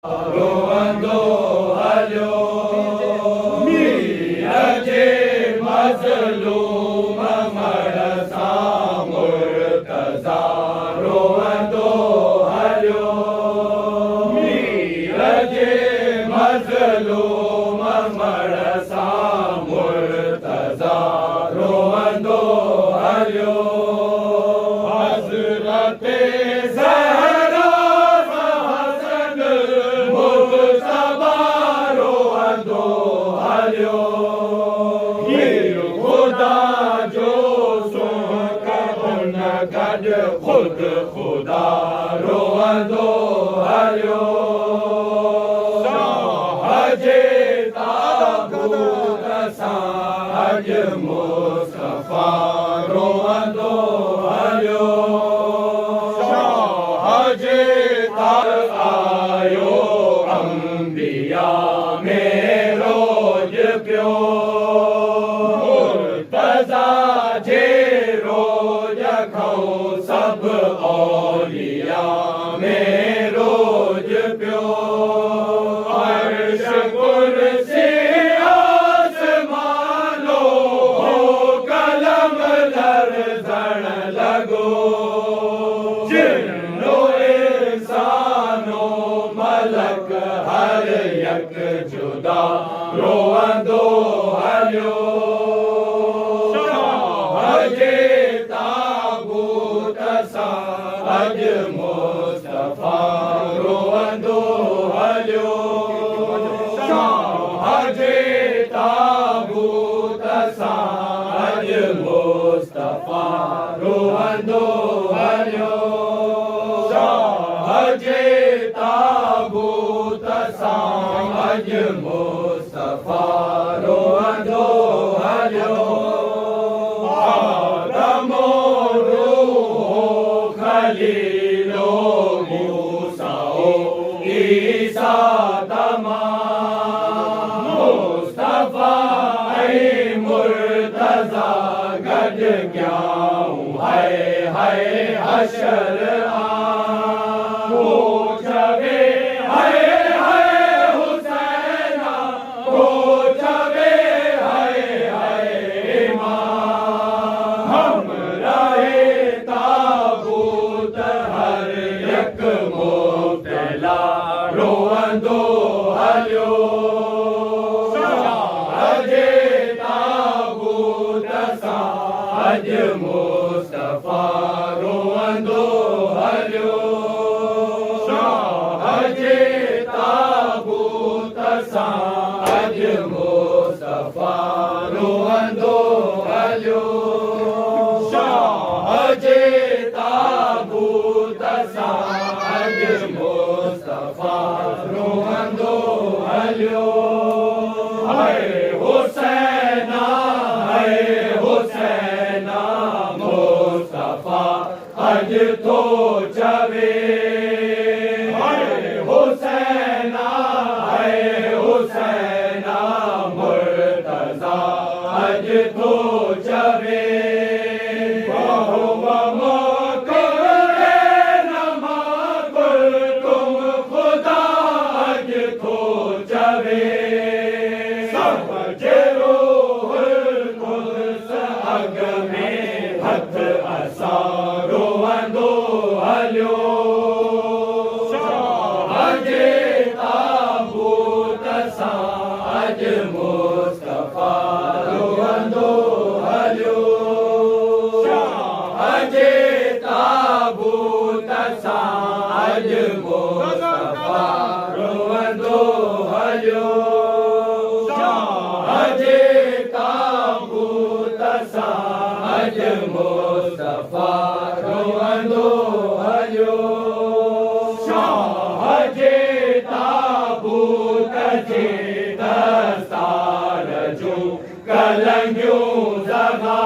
रोअंदो हलियो मीर जे मज़लूम मड़ सां मुर्तज़ा रोअंदो हलियो मीर जे मज़लूम मड़ सां मुर्तज़ा रोअंदो हलियो हज़रत खुद खुदा रोअंदो हलियो हजे ताबूत सां अॼु मुस्तफ़ा रोअंदो हलियो हजे आयो अंबिया में रोज पियो मुर्तज़ा जे रोज खां सब औलिया में रोज पियो अर्श कुर्सी आसमानो कलम लरज़ण लॻो जिन्नो इंसानो मलक हर यक जुदा रोअंदो हलियो अॼु मुस्तफ़ा रोअंदो हलियो हजे ताबूत सां अॼु मुस्तफ़ा रोअंदो हलियो हजे ताबूत सां अॼु मुस्तफ़ा रोअंदो हलियो खलीलो मूसाओ ईसा तमाम मुस्तफ़ा ऐं मुर्तज़ा गॾु कयाऊं हाय हशर को चवे हाय हुसैना को चवे हाय इमाम हम रहे रोअंदो हलियो हजे ताबूत सां अॼु मुस्तफ़ा रोअंदो हलियो हजे ताबूत सां अॼु मुस्तफ़ा रोअंदो हलियो हजे ताबूत सां अॼु मुस्तफ़ा रोअंदो हलियो हुसैना मुस्तफ़ा अॼु थो चवे हुसैना मुर्तज़ा अॼु थो चवे हथ असां रोअंदो हलियो हजे ताबूत सां अॼु मुस्तफ़ा रोअंदो हलियो हजे ताबूत सां अॼु मुस्तफ़ा रोअंदो हलियो हजे ताबूत सां अॼु मुस्तफ़ा रोअंदो हलियो हजे ताबूत जे दस्तार जूं कलंगियूं ज़गा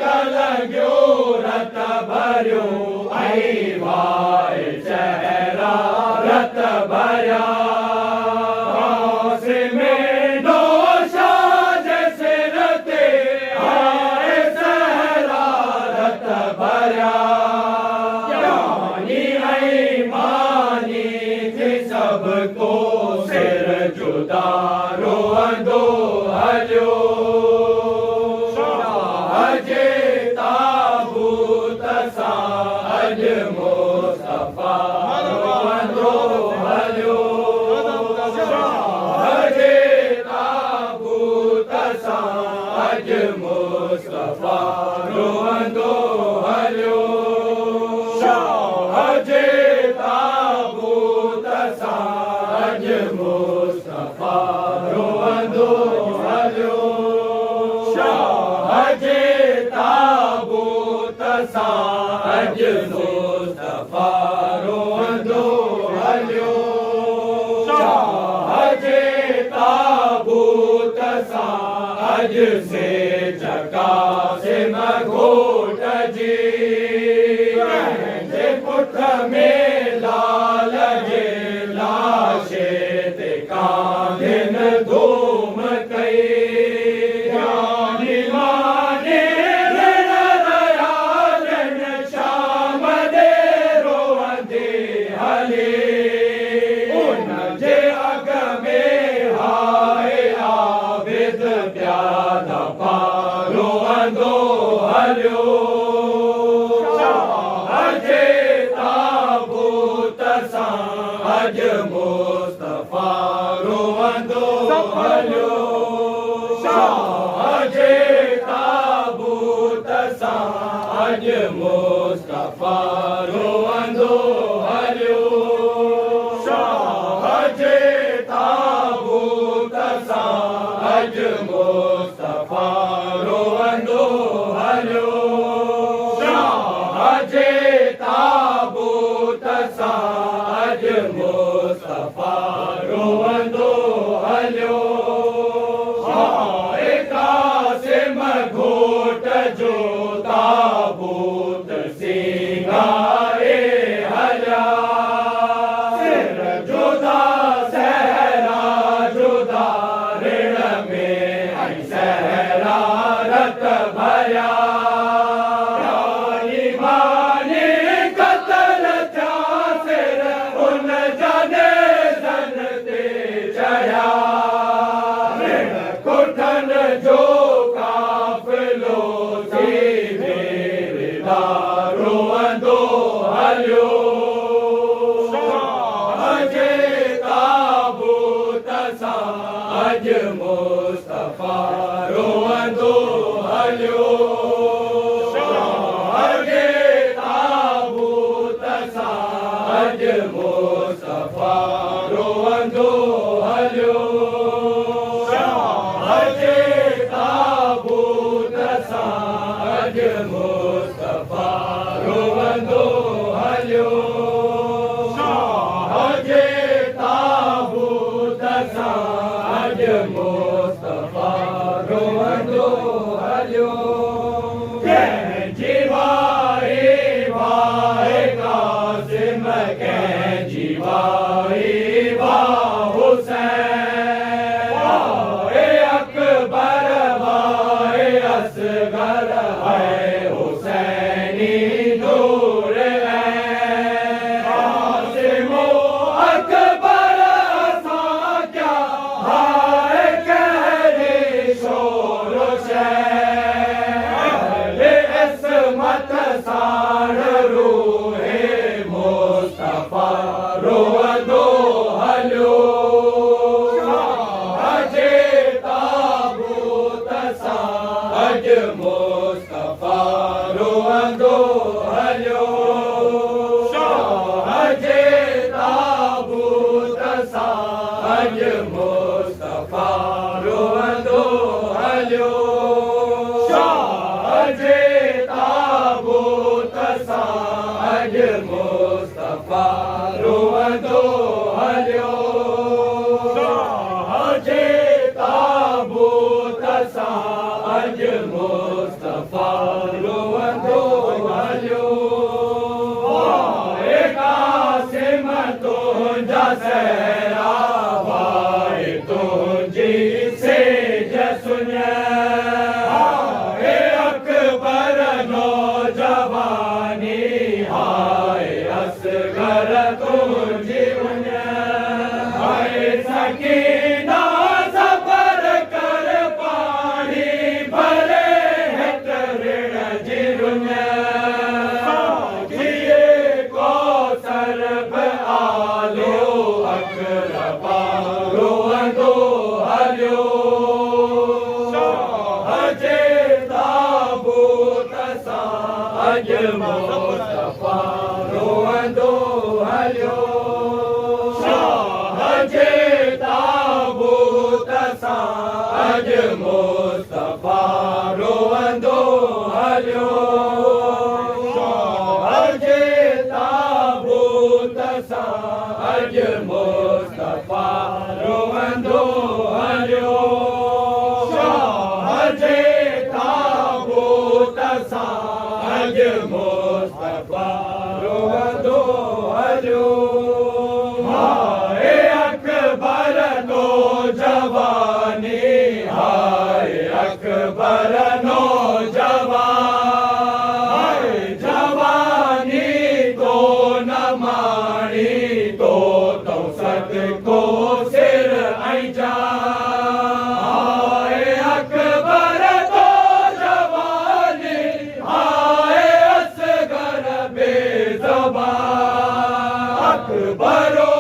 कलंगियूं रत भरियूं ऐं वाए चहिरा रत भरिया मुस्तफा रोअंदो हलियो शाह जे ताबूत सां अॼु मुस्तफा रोअंदो हलियो शाह जे ताबूत सां अॼु से चकासिम घोट जी पंहिंजे पुठ में लाल जे लाशे ते कांधिन धूम कई ज्ञानी माने ऋण रया ऋण शाम दे रोअंदे हली उन जे अॻ में हाय आबिद प्यादा पा रोअंदो हलियो अॼु मुस्तफा रोअंदो हलियो शाह जे ताबूत सां अॼु मुस्तफा रोअंदो हलियो शाह जे ताबूत सां अॼु मुस्तफा रोअंदो हलियो शाह जे ताबूत सां अॼु मुस्तफा रोअंदो हलियो हाय कासिम घोट जो ताबूत सिंगारे हलिया सिर जुदा सहरा जुदा ऋण में ऐं सहरा रत भरिया जो काफ़िलो थी वेरदा रोअंदो हलियो शाह जे ताबूत सां अॼु मुस्तफा रोअंदो हलियो शाह जे ताबूत सां अॼु मुस्तफा रोअंदो हलियो अॼु मुस्तफा रोअंदो हलियो शाह जे ताबूत सां अॼु मुस्तफा रोअंदो हलियो कंहिंजी वाही वाहे कासिम कंहिंजी वाही वाह हुसैन वाहे अकबर वाहे असगर रोअंदो हलियो शाह जे ताबूत सां अॼु मुस्तफा रोअंदो हलियो शाह जे ताबूत सां अॼु मुस्तफा रोअंदो हलियो शाह जे ताबूत सां अॼु मुस्तफा रोअंदो हलियो शाह जे ताबूत सां अॼु मुस्तफा रोअंदो हलियो हाय कासिम तुंहिंजा सहरा वाहे तुंहिंजी सेज सुञ हाय अकबर नौजवानी हाय असगर तुंहिंजी उन हाय सकीना सबर कर पाणी भरे हित ऋण जी रुन साखीअ कौसर बि आलियो अकरबा रोअंदो हलियो शाह जे ताबूत सां अॼु मुस्तफा रोअंदो हलियो शाह जे अज मुस्तफा रोवंदो हलियो शाह जे ताबूत सां अज मुस्तफा रोवंदो हलियो हाय अकबर तो जवानी हाय अकबर अकबरो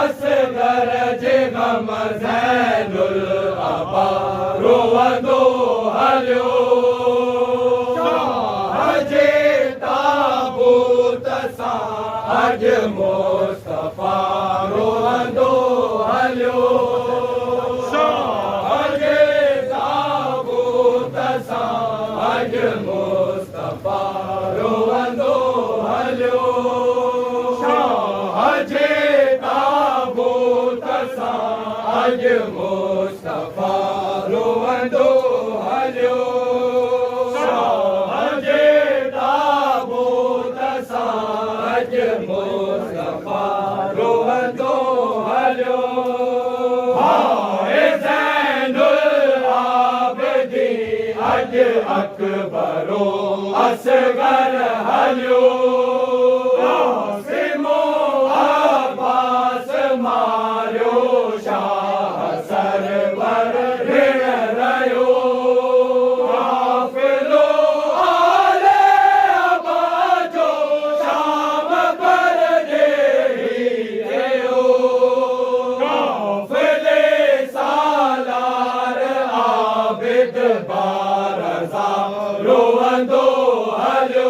असगर जे गम ज़ैनुल अबा रोवंदो हलियो शाह जे ताबूत सां अज मुस्तफा रोवंदो हलियो शाह जे ताबूत सां अज मुस्तफा रोवंदो हलियो अज मुस्तफा रोवंदो हलियो शाह जे ताबूत सां अज मुस्तफा रोवंदो हलियो हाय ज़ैनुल आबिदीन अज अकबरो असगर हलियो रोवंदो हलियो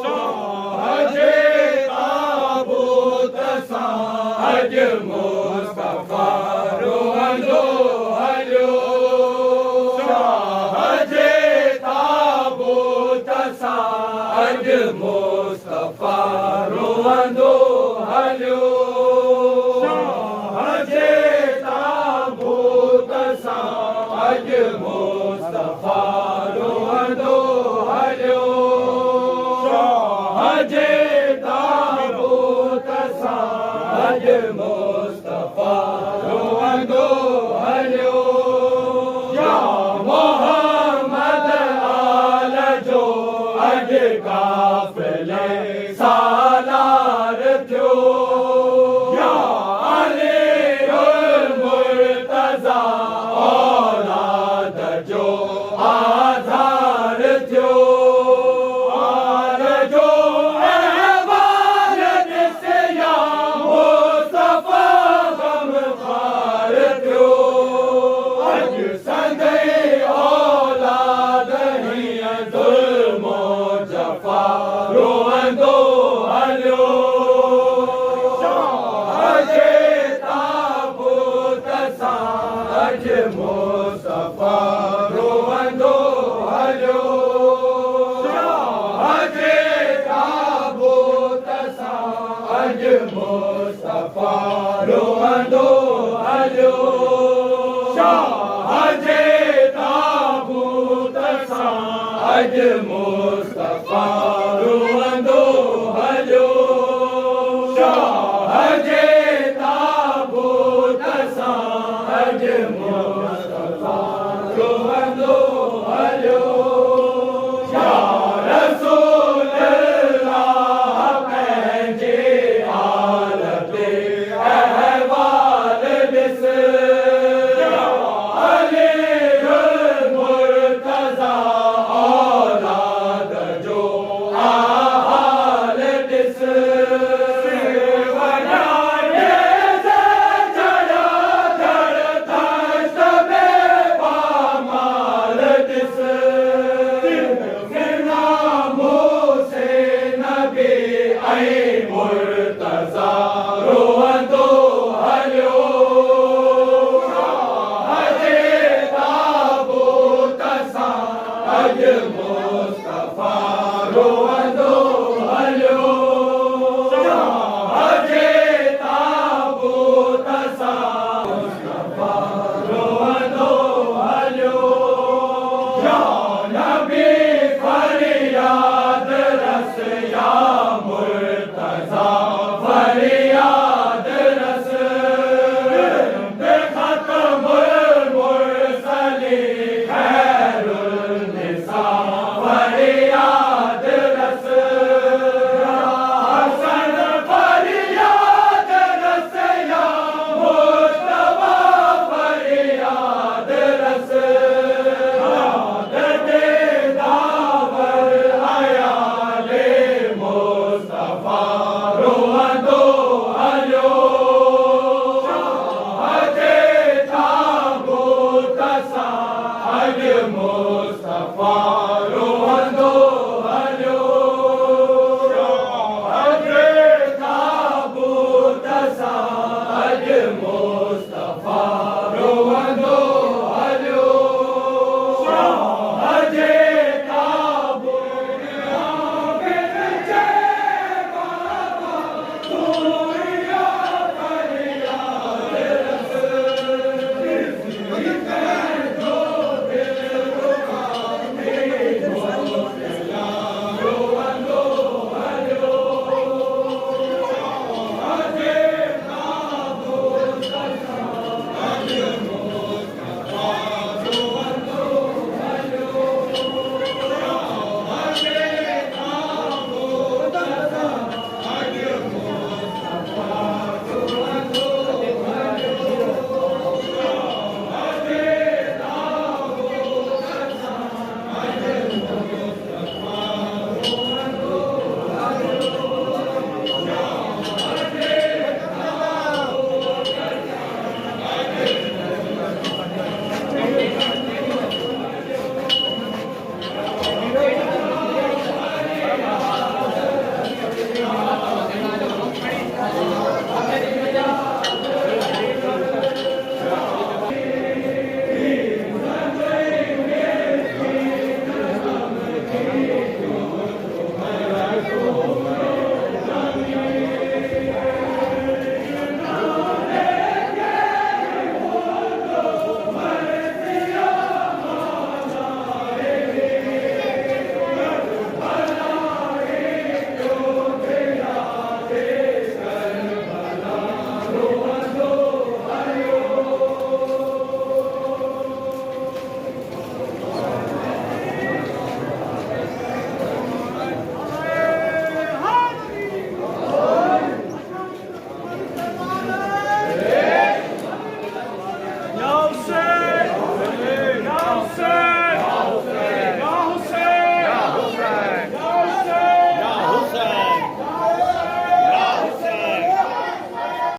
शाह जे ताबूत सां अज मुस्तफा रोवंदो हलियो शाह जे ताबूत सां अज मुस्तफा रोवंदो हलियो शाह जे ताबूत सां अज मुस्तफा रोवंदो हलियो शाह जे ताबूत सां अज मुस्तफा रोवंदो हलियो या मोहम्मद आल जो अज काफ़िले सालार थियो या अलीउल मुर्तज़ा औलाद जो आधार थियो आल जो अहवाल ॾिसिया मुस्तफा ग़मख़ार थियो अॼु संदहि औलाद हीअं ज़ुल्मो जफ़ा रोवंदो हलियो शाह जे ताबूत सां अॼु मुस्तफा रोवंदो हलियो शाह जे ताबूत सां अॼु मुस्तफा रोवंदो हलियो शाह जे ताबूत सां अॼु मुस्तफा